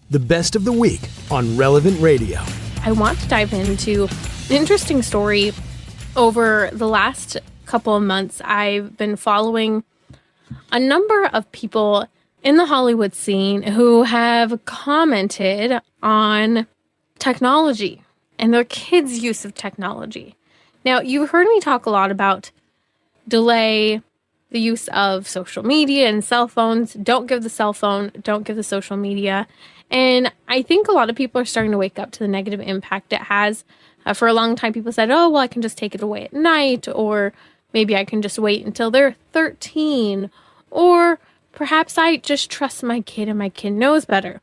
The best of the week on Relevant Radio. I want to dive into an interesting story. Over the last couple of months, I've been following a number of people in the Hollywood scene who have commented on technology and their kids' use of technology. Now, you've heard me talk a lot about delay the use of social media and cell phones. Don't give the cell phone, don't give the social media. And I think a lot of people are starting to wake up to the negative impact it has. For a long time, people said, oh, well, I can just take it away at night, or maybe I can just wait until they're 13, or perhaps I just trust my kid and my kid knows better.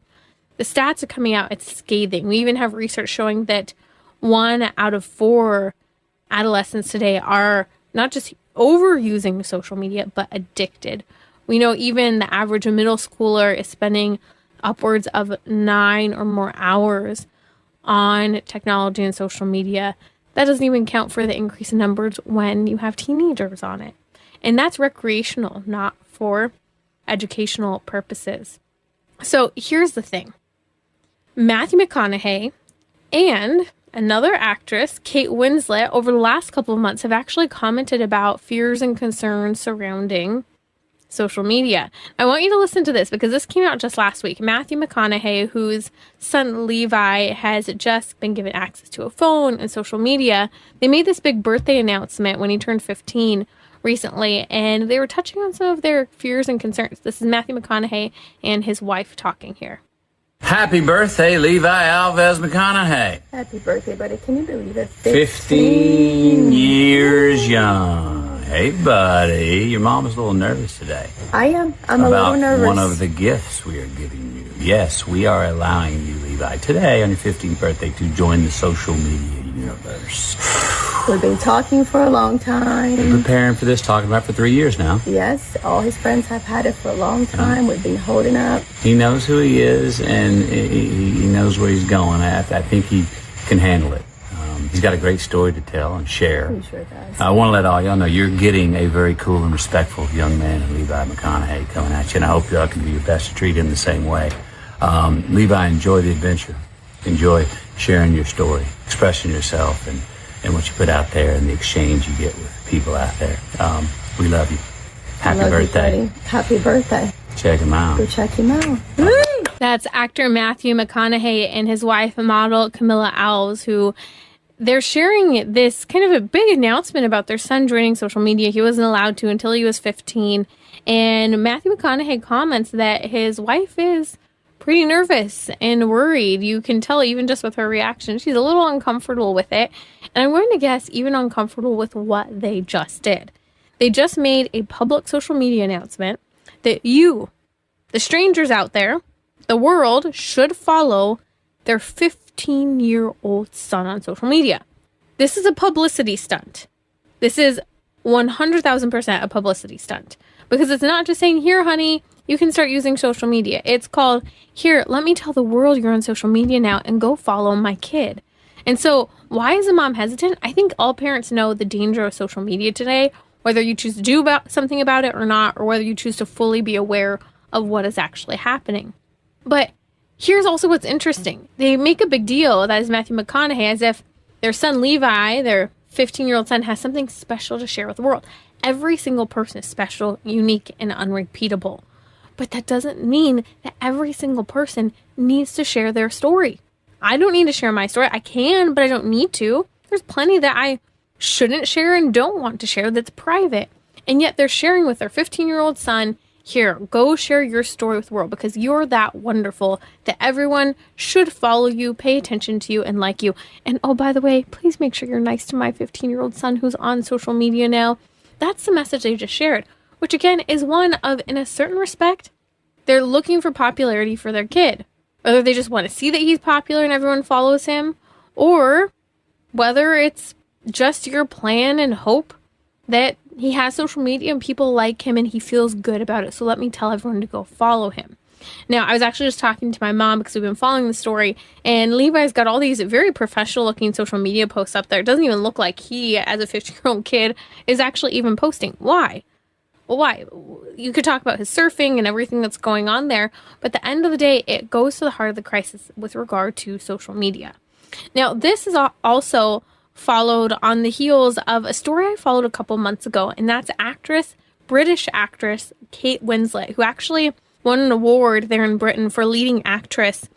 The stats are coming out, it's scathing. We even have research showing that 1 out of 4 adolescents today are not just overusing social media, but addicted. We know even the average middle schooler is spending upwards of 9 or more hours on technology and social media. That doesn't even count for the increase in numbers when you have teenagers on it. And that's recreational, not for educational purposes. So here's the thing. Matthew McConaughey and another actress, Kate Winslet, over the last couple of months have actually commented about fears and concerns surrounding social media. I want you to listen to this because this came out just last week. Matthew McConaughey, whose son Levi has just been given access to a phone and social media, they made this big birthday announcement when he turned 15 recently, and they were touching on some of their fears and concerns. This is Matthew McConaughey and his wife talking here. Happy birthday, Levi Alves McConaughey. Happy birthday, buddy. Can you believe it? 15 years young. Hey, buddy. Your mom is a little nervous today. I am. I'm a little nervous. About one of the gifts we are giving you. Yes, we are allowing you, Levi, today on your 15th birthday to join the social media universe. We've been talking for a long time. Been preparing for this, talking about it for 3 years now. Yes, all his friends have had it for a long time. We've been holding up. He knows who he is, and he knows where he's going. I think he can handle it. He's got a great story to tell and share. He sure does. I want to let all y'all know you're getting a very cool and respectful young man in Levi McConaughey coming at you, and I hope y'all can do your best to treat him the same way. Levi, enjoy the adventure. Enjoy sharing your story, expressing yourself, and what you put out there and the exchange you get with people out there. We love you. Happy birthday. You, happy birthday. Check him out. Go check him out. That's actor Matthew McConaughey and his wife, model Camilla Alves, who they're sharing this kind of a big announcement about their son joining social media. He wasn't allowed to until he was 15. And Matthew McConaughey comments that his wife is pretty nervous and worried. You can tell even just with her reaction. She's a little uncomfortable with it. And I'm going to guess even uncomfortable with what they just did. They just made a public social media announcement that you, the strangers out there, the world, should follow their 15-year-old son on social media. This is a publicity stunt. This is 100,000% a publicity stunt. Because it's not just saying, here, honey, you can start using social media. It's called, here, let me tell the world you're on social media now and go follow my kid. And so why is a mom hesitant? I think all parents know the danger of social media today, whether you choose to do something about it or not, or whether you choose to fully be aware of what is actually happening. But here's also what's interesting. They make a big deal, that is Matthew McConaughey, as if their son Levi, their 15-year-old son, has something special to share with the world. Every single person is special, unique, and unrepeatable. But that doesn't mean that every single person needs to share their story. I don't need to share my story. I can, but I don't need to. There's plenty that I shouldn't share and don't want to share that's private. And yet they're sharing with their 15-year-old son, here, go share your story with the world because you're that wonderful that everyone should follow you, pay attention to you, and like you. And oh, by the way, please make sure you're nice to my 15-year-old son who's on social media now. That's the message they just shared, which again is one of, in a certain respect, they're looking for popularity for their kid. Whether they just want to see that he's popular and everyone follows him, or whether it's just your plan and hope that he has social media and people like him and he feels good about it. So let me tell everyone to go follow him. Now, I was actually just talking to my mom because we've been following the story, and Levi's got all these very professional looking social media posts up there. It doesn't even look like he, as a 15-year-old kid, is actually even posting. Why? Well, why? You could talk about his surfing and everything that's going on there, but at the end of the day, it goes to the heart of the crisis with regard to social media. Now, this is also followed on the heels of a story I followed a couple months ago, and that's British actress Kate Winslet, who actually won an award there in Britain for leading actress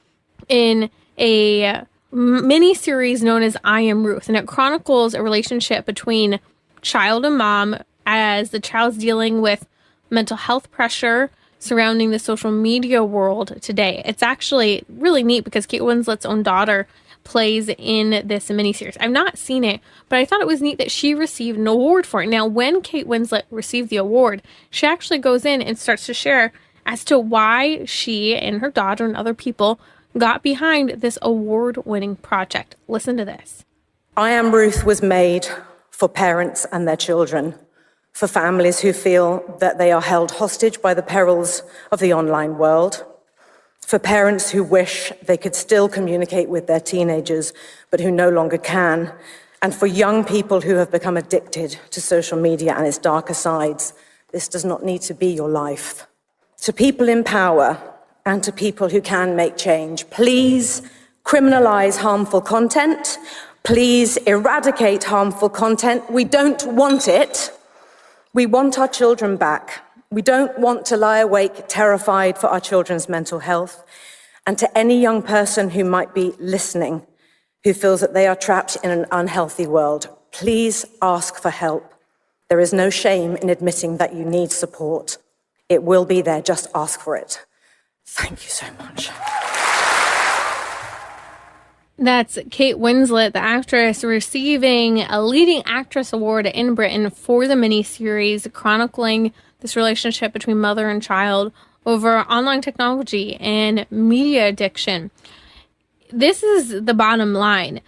in a mini-series known as I Am Ruth, and it chronicles a relationship between child and mom as the child's dealing with mental health pressure surrounding the social media world today. It's actually really neat because Kate Winslet's own daughter plays in this miniseries. I've not seen it, but I thought it was neat that she received an award for it. Now, when Kate Winslet received the award, she actually goes in and starts to share as to why she and her daughter and other people got behind this award-winning project. Listen to this. I Am Ruth was made for parents and their children, for families who feel that they are held hostage by the perils of the online world, for parents who wish they could still communicate with their teenagers, but who no longer can, and for young people who have become addicted to social media and its darker sides. This does not need to be your life. To people in power and to people who can make change, please criminalize harmful content. Please eradicate harmful content. We don't want it. We want our children back. We don't want to lie awake terrified for our children's mental health. And to any young person who might be listening, who feels that they are trapped in an unhealthy world, please ask for help. There is no shame in admitting that you need support. It will be there, just ask for it. Thank you so much. That's Kate Winslet, the actress, receiving a leading actress award in Britain for the miniseries chronicling this relationship between mother and child over online technology and media addiction. This is the bottom line.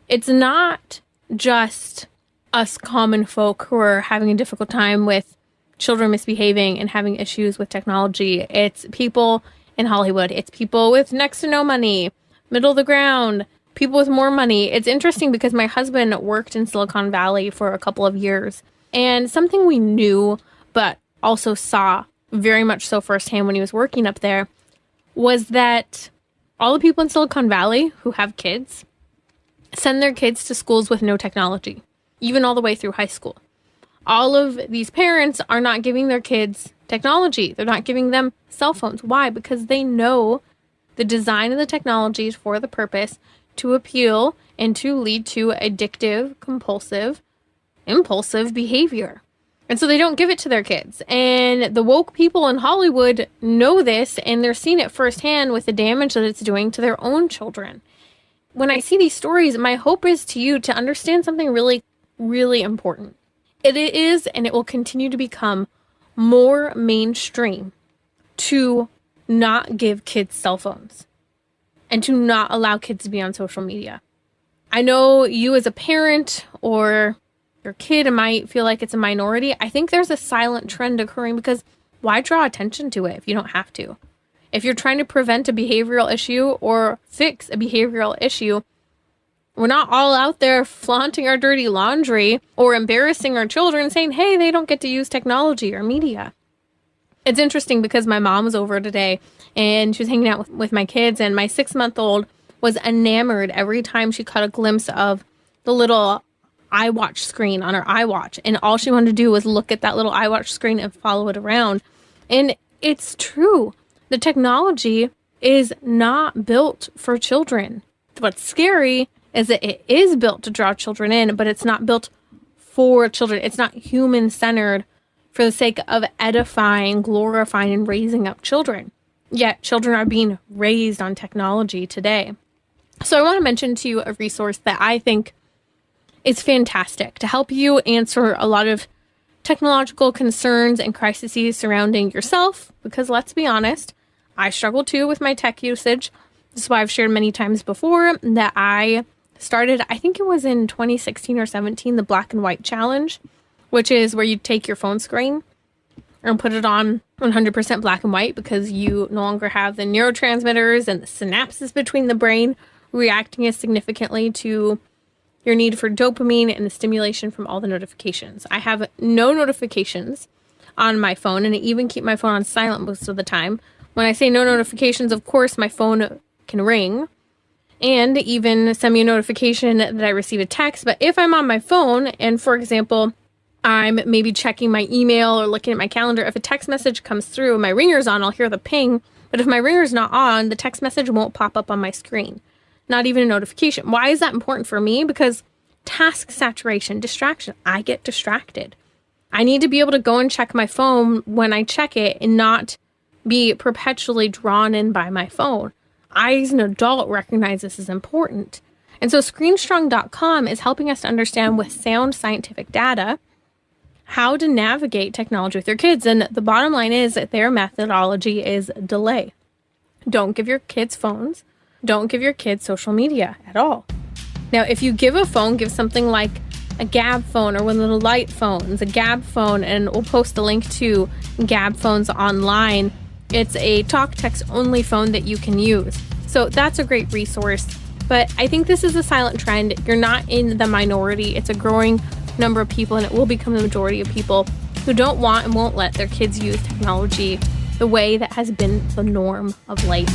It's not just us common folk who are having a difficult time with children misbehaving and having issues with technology. It's people in Hollywood. It's people with next to no money, middle of the ground, people with more money. It's interesting because my husband worked in Silicon Valley for a couple of years, and something we knew but also saw very much so firsthand when he was working up there was that all the people in Silicon Valley who have kids send their kids to schools with no technology, even all the way through high school. All of these parents are not giving their kids technology. They're not giving them cell phones. Why? Because they know the design of the technology is for the purpose to appeal and to lead to addictive, compulsive, impulsive behavior. And so they don't give it to their kids. And the woke people in Hollywood know this, and they're seeing it firsthand with the damage that it's doing to their own children. When I see these stories, my hope is to you to understand something really, really important. It is, and it will continue to become more mainstream to not give kids cell phones and to not allow kids to be on social media. I know you as a parent or your kid might feel like it's a minority. I think there's a silent trend occurring because why draw attention to it if you don't have to? If you're trying to prevent a behavioral issue or fix a behavioral issue, we're not all out there flaunting our dirty laundry or embarrassing our children saying, hey, they don't get to use technology or media. It's interesting because my mom was over today and she was hanging out with my kids, and my 6-month-old was enamored every time she caught a glimpse of the little iWatch screen on her iWatch. And all she wanted to do was look at that little iWatch screen and follow it around. And it's true. The technology is not built for children. What's scary is that it is built to draw children in, but it's not built for children. It's not human-centered for the sake of edifying, glorifying, and raising up children. Yet children are being raised on technology today. So I want to mention to you a resource that I think is fantastic to help you answer a lot of technological concerns and crises surrounding yourself, because let's be honest, I struggle too with my tech usage. This is why I've shared many times before that I started, I think it was in 2016 or 17, the Black and White Challenge, which is where you take your phone screen and put it on 100% black and white because you no longer have the neurotransmitters and the synapses between the brain reacting as significantly to your need for dopamine and the stimulation from all the notifications. I have no notifications on my phone, and I even keep my phone on silent most of the time. When I say no notifications, of course, my phone can ring and even send me a notification that I receive a text. But if I'm on my phone and, for example, I'm maybe checking my email or looking at my calendar, if a text message comes through, my ringer's on, I'll hear the ping. But if my ringer's not on, the text message won't pop up on my screen. Not even a notification. Why is that important for me? Because task saturation, distraction. I get distracted. I need to be able to go and check my phone when I check it and not be perpetually drawn in by my phone. I, as an adult, recognize this is important. And so ScreenStrong.com is helping us to understand with sound scientific data how to navigate technology with your kids. And the bottom line is that their methodology is delay. Don't give your kids phones. Don't give your kids social media at all. Now, if you give a phone, give something like a Gab phone or one of the light phones, a Gab phone, and we'll post the link to Gab phones online. It's a talk text only phone that you can use. So that's a great resource. But I think this is a silent trend. You're not in the minority. It's a growing number of people, and it will become the majority of people who don't want and won't let their kids use technology the way that has been the norm of late.